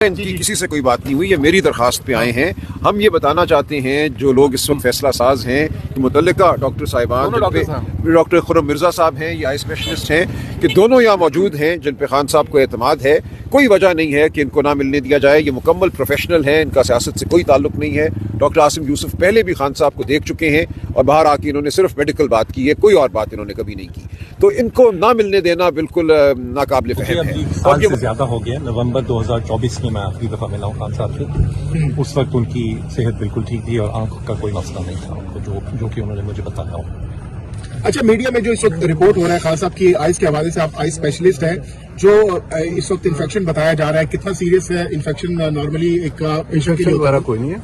ان کی کسی سے کوئی بات نہیں ہوئی. یہ میری درخواست پہ آئے ہیں. ہم یہ بتانا چاہتے ہیں جو لوگ اس وقت فیصلہ ساز ہیں متعلقہ ڈاکٹر صاحبان ڈاکٹر خرم مرزا صاحب ہیں یا اسپیشلسٹ ہیں کہ دونوں یہاں موجود ہیں جن پہ خان صاحب کو اعتماد ہے. کوئی وجہ نہیں ہے کہ ان کو نہ ملنے دیا جائے. یہ مکمل پروفیشنل ہیں, ان کا سیاست سے کوئی تعلق نہیں ہے. ڈاکٹر عاصم یوسف پہلے بھی خان صاحب کو دیکھ چکے ہیں اور باہر آ کے انہوں نے صرف میڈیکل بات کی ہے, کوئی اور بات انہوں نے کبھی نہیں کی. تو ان کو نہ ملنے دینا بالکل ناقابل فہم ہے. سال سے زیادہ ہو گیا. نومبر 2024 میں آخری دفعہ ملا ہوں خان صاحب سے. اس وقت ان کی صحت بالکل ٹھیک تھی اور آنکھ کا کوئی مسئلہ نہیں تھا ان کو, جو کہ انہوں نے مجھے بتایا ہو. اچھا, میڈیا میں جو اس وقت رپورٹ ہو رہا ہے خان صاحب کی آئز کے حوالے سے, آپ آئی اسپیشلسٹ ہیں, جو اس وقت انفیکشن بتایا جا رہا ہے, کتنا سیریس ہے انفیکشن؟ نارملی ایک پیشنٹ کے وغیرہ کوئی نہیں ہے.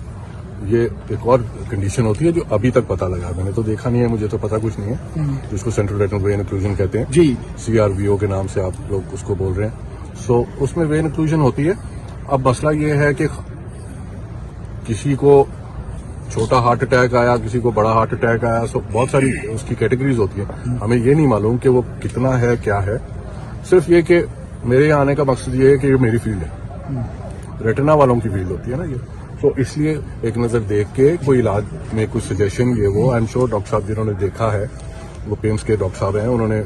یہ ایک اور کنڈیشن ہوتی ہے جو ابھی تک پتا لگا. میں نے تو دیکھا نہیں ہے, مجھے تو پتا کچھ نہیں ہے, جس کو سینٹرل ریٹنل وین اوکلوژن کہتے ہیں. جی, CRVO کے نام سے آپ لوگ اس کو بول رہے ہیں. سو اس میں وین اوکلوژن ہوتی ہے. اب مسئلہ یہ ہے کہ کسی کو چھوٹا ہارٹ اٹیک آیا, کسی کو بڑا ہارٹ اٹیک آیا. سو بہت ساری اس کی کیٹیگریز ہوتی ہیں. ہمیں یہ نہیں معلوم کہ وہ کتنا ہے, کیا ہے. صرف یہ کہ میرے یہاں آنے کا مقصد یہ ہے کہ یہ میری فیلڈ ہے, ریٹنا والوں کی فیلڈ ہوتی ہے نا یہ. تو اس لیے ایک نظر دیکھ کے کوئی علاج میں کچھ سجیشن یہ وہ آئی ایم شیور ڈاکٹر صاحب جنہوں نے دیکھا ہے, وہ پیمس کے ڈاکٹر صاحب ہیں, انہوں نے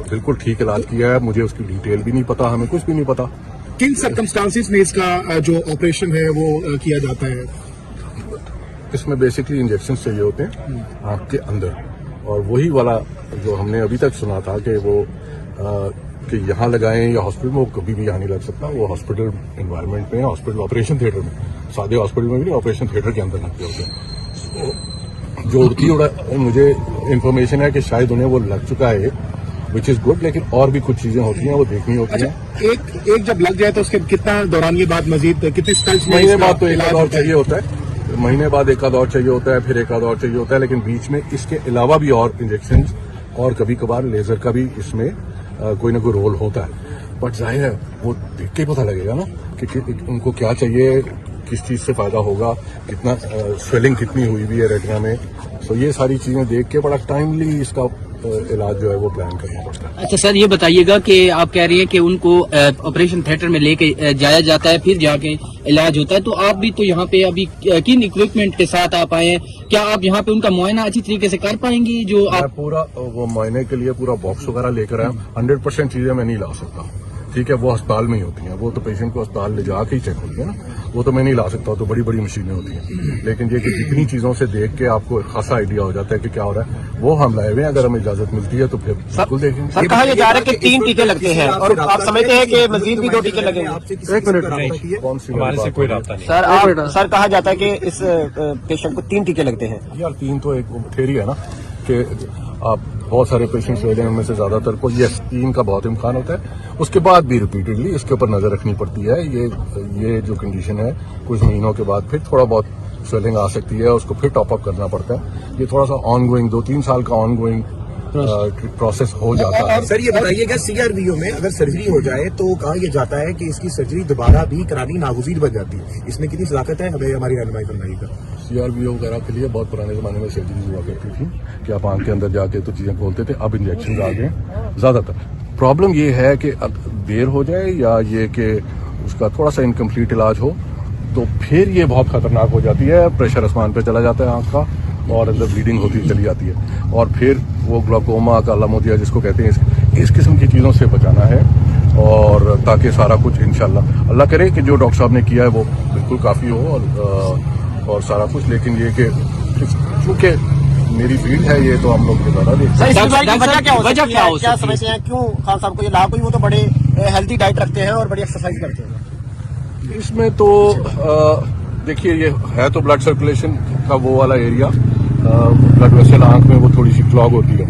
بالکل ٹھیک علاج کیا ہے. مجھے اس کی ڈیٹیل بھی نہیں پتا, ہمیں کچھ بھی نہیں پتا. کن سرکمسٹانسز میں اس کا جو آپریشن ہے وہ کیا جاتا ہے؟ اس میں بیسکلی انجیکشن چاہیے ہوتے ہیں آنکھ کے اندر, اور وہی والا جو ہم نے ابھی تک سنا تھا کہ وہ کہ یہاں لگائیں یا ہاسپٹل میں, وہ کبھی بھی یہاں نہیں لگ سکتا. وہ ہاسپٹل انوائرمنٹ میں, ہاسپٹل آپریشن تھیٹر میں, سادے ہاسپٹل میں بھی نہیں, آپریشن تھیٹر کے اندر لگتے ہوتے ہیں. جو اڑتی مجھے انفارمیشن ہے کہ شاید انہیں وہ لگ چکا ہے, وچ از گڈ, لیکن اور بھی کچھ چیزیں ہوتی ہیں وہ دیکھنی ہوتی ہیں. ایک جب لگ جائے تو اس کے کتنا دوران یہ بات مزید کتنے اسٹیجز میں؟ مہینے بعد تو ایک آدھ اور چاہیے ہوتا ہے, مہینے بعد ایک آدھ اور چاہیے ہوتا ہے, پھر ایک آدھ اور چاہیے ہوتا ہے. لیکن بیچ میں اس کے علاوہ بھی اور انجیکشن اور کبھی کبھار لیزر کا بھی اس میں کوئی نہ کوئی رول ہوتا ہے. بٹ ظاہر ہے وہ دیکھ کے پتہ لگے گا نا کہ ان کو کیا چاہیے, کس چیز سے فائدہ ہوگا, کتنا سویلنگ کتنی ہوئی ہوئی ہے ریٹنا میں. سو یہ ساری چیزیں دیکھ کے بڑا ٹائملی اس کا علاج جو ہے وہ پلان کرنا پڑتا ہے. اچھا سر, یہ بتائیے گا کہ آپ کہہ رہی ہیں کہ ان کو آپریشن تھیٹر میں لے کے جایا جاتا ہے, پھر جا کے علاج ہوتا ہے. تو آپ بھی تو یہاں پہ ابھی کن اکوپمنٹ کے ساتھ آپ آئے ہیں, کیا آپ یہاں پہ ان کا معائنہ اچھی طریقے سے کر پائیں گی؟ جو آپ پورا وہ معائنے کے لیے پورا باکس وغیرہ لے کر آئے, 100% چیزیں میں نہیں لا سکتا. ٹھیک ہے, وہ ہسپتال میں ہی ہوتی ہیں, وہ تو پیشنٹ کو ہسپتال لے جا کے ہی چیک ہوتی ہے نا, وہ تو میں نہیں لا سکتا, تو بڑی بڑی مشینیں ہوتی ہیں. لیکن یہ کہ جتنی چیزوں سے دیکھ کے آپ کو خاصا آئیڈیا ہو جاتا ہے کہ کیا ہو رہا ہے, وہ ہم لائے ہوئے ہیں. اگر ہمیں اجازت ملتی ہے تو پھر بالکل دیکھیں گے. سر, کہا یہ جا رہا ہے کہ 3 ٹیکے لگتے ہیں اور آپ سمجھتے ہیں کہ مزید بھی 2 ٹیکے لگیں گے؟ ایک منٹ, کون سی ہمارے سے کوئی رابطہ نہیں. سر کہا جاتا ہے کہ اس پیشنٹ کو 3 ٹیکے لگتے ہیں. یار 3 تو ایک تھیری ہے نا کہ آپ بہت سارے پیشنٹس لے لیں, ان میں سے زیادہ تر کو 3 کا بہت امکان ہوتا ہے. اس کے بعد بھی ریپیٹڈلی اس کے اوپر نظر رکھنی پڑتی ہے. یہ جو کنڈیشن ہے کچھ مہینوں کے بعد پھر تھوڑا بہت سویلنگ آ سکتی ہے, اس کو پھر ٹاپ اپ کرنا پڑتا ہے. یہ تھوڑا سا آن گوئنگ 2-3 سال کا آن گوئنگ پروسیس ہو جاتا ہے. سر یہ بتائیے گا, CRVO میں اگر سرجری ہو جائے تو کہا یہ جاتا ہے کہ اس کی سرجری دوبارہ بھی کرانی ناگزیر بن جاتی ہے. اس میں کتنی صداقت ہے, ہمیں ہماری رہنمائی فرمائیے گا. CRVO وغیرہ کے لیے بہت پرانے زمانے میں سرجریز ہوا کرتی تھی کہ آپ آنکھ کے اندر جا کے تو چیزیں کھولتے تھے. اب انجیکشن آ گئے. زیادہ تر پرابلم یہ ہے کہ اب دیر ہو جائے یا یہ کہ اس کا تھوڑا سا انکمپلیٹ علاج ہو تو پھر یہ بہت خطرناک ہو جاتی ہے. پریشر آسمان پہ چلا جاتا ہے آنکھ کا, اور اندر بلیڈنگ ہوتی چلی جاتی ہے, اور پھر وہ گلاکوما کا لمودیا جس کو کہتے ہیں, اس قسم کی چیزوں سے بچانا ہے. اور تاکہ سارا کچھ انشاءاللہ اللہ کرے کہ جو ڈاکٹر صاحب نے کیا ہے وہ بالکل کافی ہو اور سارا کچھ. لیکن یہ کہ چونکہ میری فیلڈ ہے یہ, تو ہم لوگ زیادہ وجہ کیا سمجھتے ہیں کیوں خان صاحب کو یہ لاحق ہوئی؟ وہ تو بڑے ہیلتھی ڈائٹ رکھتے ہیں اور بڑی ایکسرسائز کرتے ہیں. اس میں تو دیکھیے, یہ ہے تو بلڈ سرکولیشن کا وہ والا ایریا, بلڈ ویسل آنکھ میں وہ تھوڑی سی کلاگ ہوتی ہے,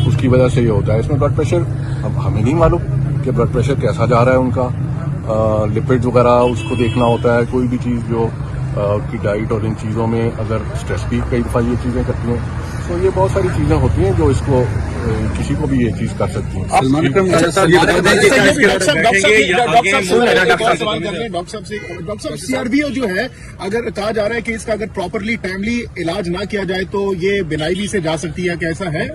اس کی وجہ سے یہ ہوتا ہے. اس میں بلڈ پریشر ہمیں نہیں معلوم کہ بلڈ پریشر کیسا جا رہا ہے ان کا. لپڈ وغیرہ اس کو دیکھنا ہوتا ہے. کوئی بھی چیز جو کی ڈائٹ اور ان چیزوں میں اگر اسٹریس بھی کئی دفعہ یہ چیزیں کرتی ہیں, تو یہ بہت ساری چیزیں ہوتی ہیں جو اس کو किसी को भी ये चीज कर सकती है। डॉक्टर साहब सीआरबीओ जो है, अगर कहा जा रहा है कि इसका अगर प्रॉपरली टाइमली इलाज ना किया जाए तो ये बिनाई भी से जा सकती है, कैसा है?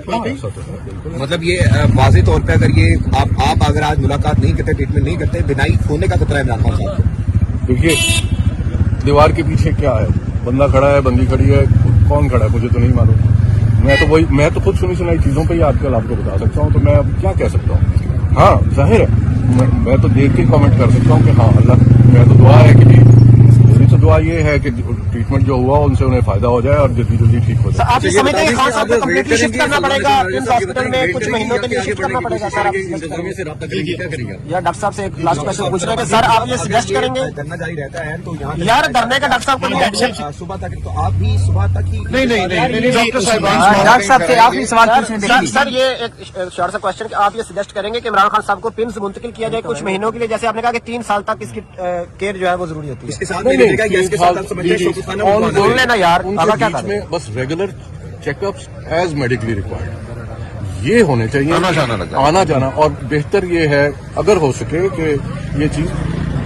मतलब ये वाज़े तौर पे अगर ये आप अगर आज मुलाकात नहीं करते, ट्रीटमेंट नहीं करते, बिनाई होने का खतरा है इमरान खान साहब को। देखिए, दीवार के पीछे क्या है, बंदा खड़ा है, बंदी खड़ी है, कौन खड़ा है मुझे तो नहीं मालूम। मैं तो खुद सुनी सुनाई चीजों पे ही आजकल आपको बता सकता हूँ, तो मैं अब क्या कह सकता हूँ। हाँ, जाहिर है मैं तो देख के कमेंट कर सकता हूँ कि हाँ अल्लाह, मेरा तो दुआ है कि मेरी तो दुआ ये है कि ट्रीटमेंट जो हुआ उनसे उन्हें फायदा हो जाए और जल्दी जल्दी ठीक हो जाए। आप ये समझते हैं कि खान साहब को कम्प्लीटली शिफ्ट करना पड़ेगा इस हॉस्पिटल में, कुछ महीनों के लिए शिफ्ट करना पड़ेगा सर? आप या डॉक्टर साहब से एक लास्ट क्वेश्चन पूछ रहे हैं कि सर आप ये सजेस्ट करेंगे? धरना जारी रहता है तो यहाँ यार धरने का डॉक्टर साहब को नहीं एक्शन। सुबह तक तो आप भी सुबह तक ही नहीं डॉक्टर साहब डॉक्टर साहब से आखिरी सवाल पूछने सर ये एक शॉर्ट सा क्वेश्चन कि आप ये सजेस्ट करेंगे कि इमरान खान साहब को पिम्स मुंतकिल किया जाए कुछ महीनों के लिए, जैसे आपने कहा कि 3 साल तक इसकी केयर जो है वो जरूरी होती है? इसके साथ बोल लेना यार, बाबा क्या कर रहे हैं? बस regular checkups as medically required ये होने चाहिए, आना जाना। और बेहतर ये है अगर हो सके कि ये चीज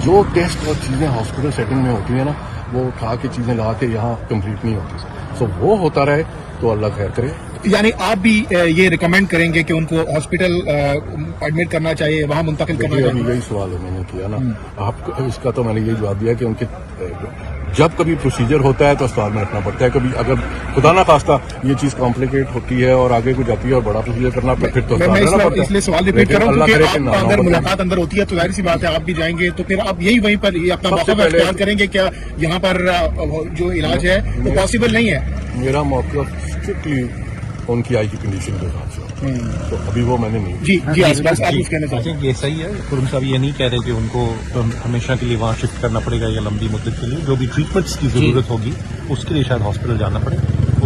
जो टेस्ट और चीजें हॉस्पिटल सेटिंग में होती है ना, वो उठा के चीजें ला के यहाँ कंप्लीट नहीं होती, तो वो होता रहे तो अल्लाह खैर करे। यानी आप भी ये रिकमेंड करेंगे कि उनको हॉस्पिटल एडमिट करना चाहिए, वहां मुंतकिल करना अभी चाहिए? यही सवाल उन्होंने किया ना, आपको इसका तो मैंने यही जवाब दिया कि उनके जब कभी प्रोसीजर होता है तो अस्पताल में रखना पड़ता है। कभी अगर खुदा ना खास्ता ये चीज कॉम्प्लिकेट होती है और आगे को जाती है और बड़ा प्रोसीजर करना फिर तो मैं इसलिए सवाल रिपीट कर रहा हूँ अल्लाह कि अगर मुलाकात अंदर होती है तो जाहिर सी बात है आप भी जाएंगे, तो फिर आप यही वहीं पर ये अपना मौका इख्तियार करेंगे क्या? यहाँ पर जो इलाज है वो पॉसिबल नहीं है। मेरा मौका स्ट्रिक्टली उनकी आई की कंडीशन के हिसाब से, तो अभी वो मैंने नहीं। जी आप कुछ कहना चाहते हैं? ये सही है, खुरम साहब ये नहीं कह रहे कि उनको हमेशा के लिए वहाँ शिफ्ट करना पड़ेगा या लंबी मुद्दत के लिए। जो भी ट्रीटमेंट्स की जरूरत होगी उसके लिए शायद हॉस्पिटल जाना पड़े।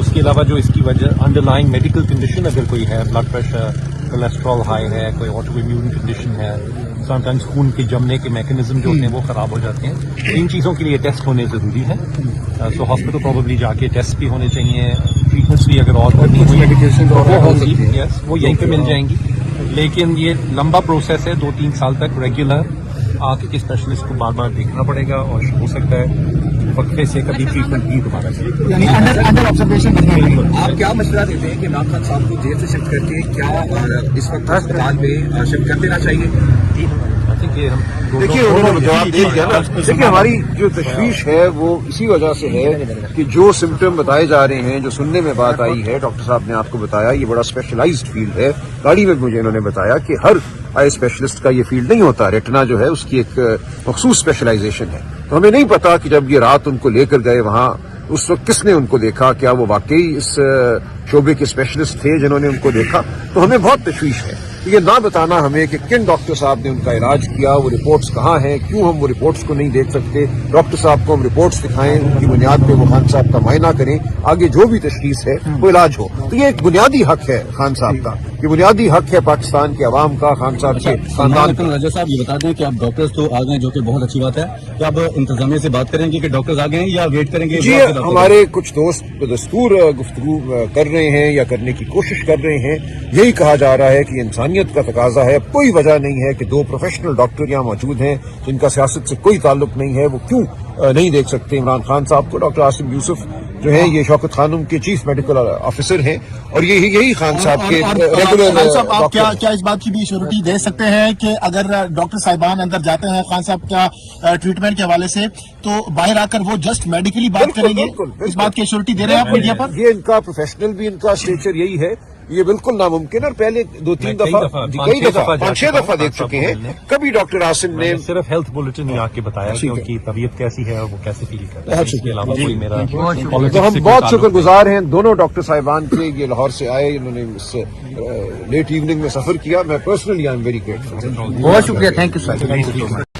उसके अलावा जो इसकी वजह अंडरलाइंग मेडिकल कंडीशन अगर कोई है, ब्लड प्रेशर, कोलेस्ट्रॉल हाई है, कोई ऑटो इम्यून कंडीशन है, समटाइम्स खून के जमने के मैकेनिज्म जो होते हैं वो खराब हो जाते हैं, इन चीज़ों के लिए टेस्ट होने ज़रूरी है। सो हॉस्पिटल प्रॉबली जाके टेस्ट भी होने चाहिए, ट्रीटमेंट्स भी अगर और करनी हुई मेडिकेशन वो होंगी, यस वो यहीं पे मिल जाएंगी। लेकिन ये लंबा प्रोसेस है, 2-3 साल तक रेगुलर आके स्पेशलिस्ट को बार बार देखना पड़ेगा और हो सकता है वक्फे से कभी ट्रीटमेंट भी दोबारा चले। यानी अंडर ऑब्जर्वेशन आप क्या मशवरा देते हैं कि इमरान खान साहब को जेल से शिफ्ट करके क्या इस वक्त अस्पताल में शिफ्ट कर देना चाहिए? ये हम देखिए उन्होंने जवाब दे दिया ना। देखिए हमारी जो तशवीश है वो इसी वजह से है कि जो सिम्टम बताए जा रहे हैं, जो सुनने में बात आई है, डॉक्टर साहब ने आपको बताया ये बड़ा स्पेशलाइज्ड फील्ड है। गाड़ी में मुझे इन्होंने बताया कि हर आई स्पेशलिस्ट का ये फील्ड नहीं होता, रेटिना जो है उसकी एक मखसूस स्पेशलाइजेशन है। तो हमें नहीं पता कि जब ये रात उनको लेकर गए वहां उस वक्त किसने उनको देखा, क्या वो वाकई इस शोबे के स्पेशलिस्ट थे जिन्होंने उनको देखा। तो हमें बहुत तशवीश है ये ना बताना हमें कि किन डॉक्टर साहब ने उनका इलाज किया, वो रिपोर्ट्स कहाँ हैं, क्यों हम वो रिपोर्ट्स को नहीं देख सकते। डॉक्टर साहब को हम रिपोर्ट्स दिखाएं, उनकी बुनियाद पे वो खान साहब का मायना करें, आगे जो भी तशखीस है वो इलाज हो। तो ये एक बुनियादी हक है खान साहब का, ये बुनियादी हक है पाकिस्तान के अवाम का, खान साहब के खानदान का। रजा साहब ये बता दें कि आप डॉक्टर्स तो आ गए, जो कि बहुत अच्छी बात है, तो आप इंतजामिया से बात करेंगे कि डॉक्टर्स आ गए या वेट करेंगे? जी हमारे कुछ दोस्त बदस्तूर गुफ्तगू कर रहे हैं या करने की कोशिश कर रहे हैं। यही कहा जा रहा है कि इंसानियत का तकाजा है। कोई वजह नहीं है कि 2 प्रोफेशनल डॉक्टर यहाँ मौजूद हैं जिनका सियासत से कोई ताल्लुक नहीं है, वो क्यों नहीं देख सकते इमरान खान साहब को। डॉक्टर आसिम यूसुफ जो है ये शौकत खानम के चीफ मेडिकल ऑफिसर हैं और यही खान साहब के रेगुलर। आप क्या इस बात की भी श्योरिटी दे सकते हैं कि अगर डॉक्टर साहिबान अंदर जाते हैं खान साहब का ट्रीटमेंट के हवाले से तो बाहर आकर वो जस्ट मेडिकली बात करेंगे? इस बात की श्योरिटी दे रहे हैं आप मीडिया पर? ये इनका प्रोफेशनल भी इनका स्टेचर यही है, ये बिल्कुल नामुमकिन। और पहले 2-3 दफा 5-6 दफा देख चुके हैं। कभी डॉक्टर आसिम ने सिर्फ हेल्थ बुलेटिन में आके बताया कि उनकी तबीयत कैसी है और वो कैसे फील कर रहे हैं, इसके अलावा कोई मेरा तो हम बहुत शुक्रगुजार हैं दोनों डॉक्टर साहिबान के। ये लाहौर से आए, इन्होंने इस लेट इवनिंग में सफर किया। मैं personally I am very grateful. बहुत शुक्रिया, थैंक यू सर।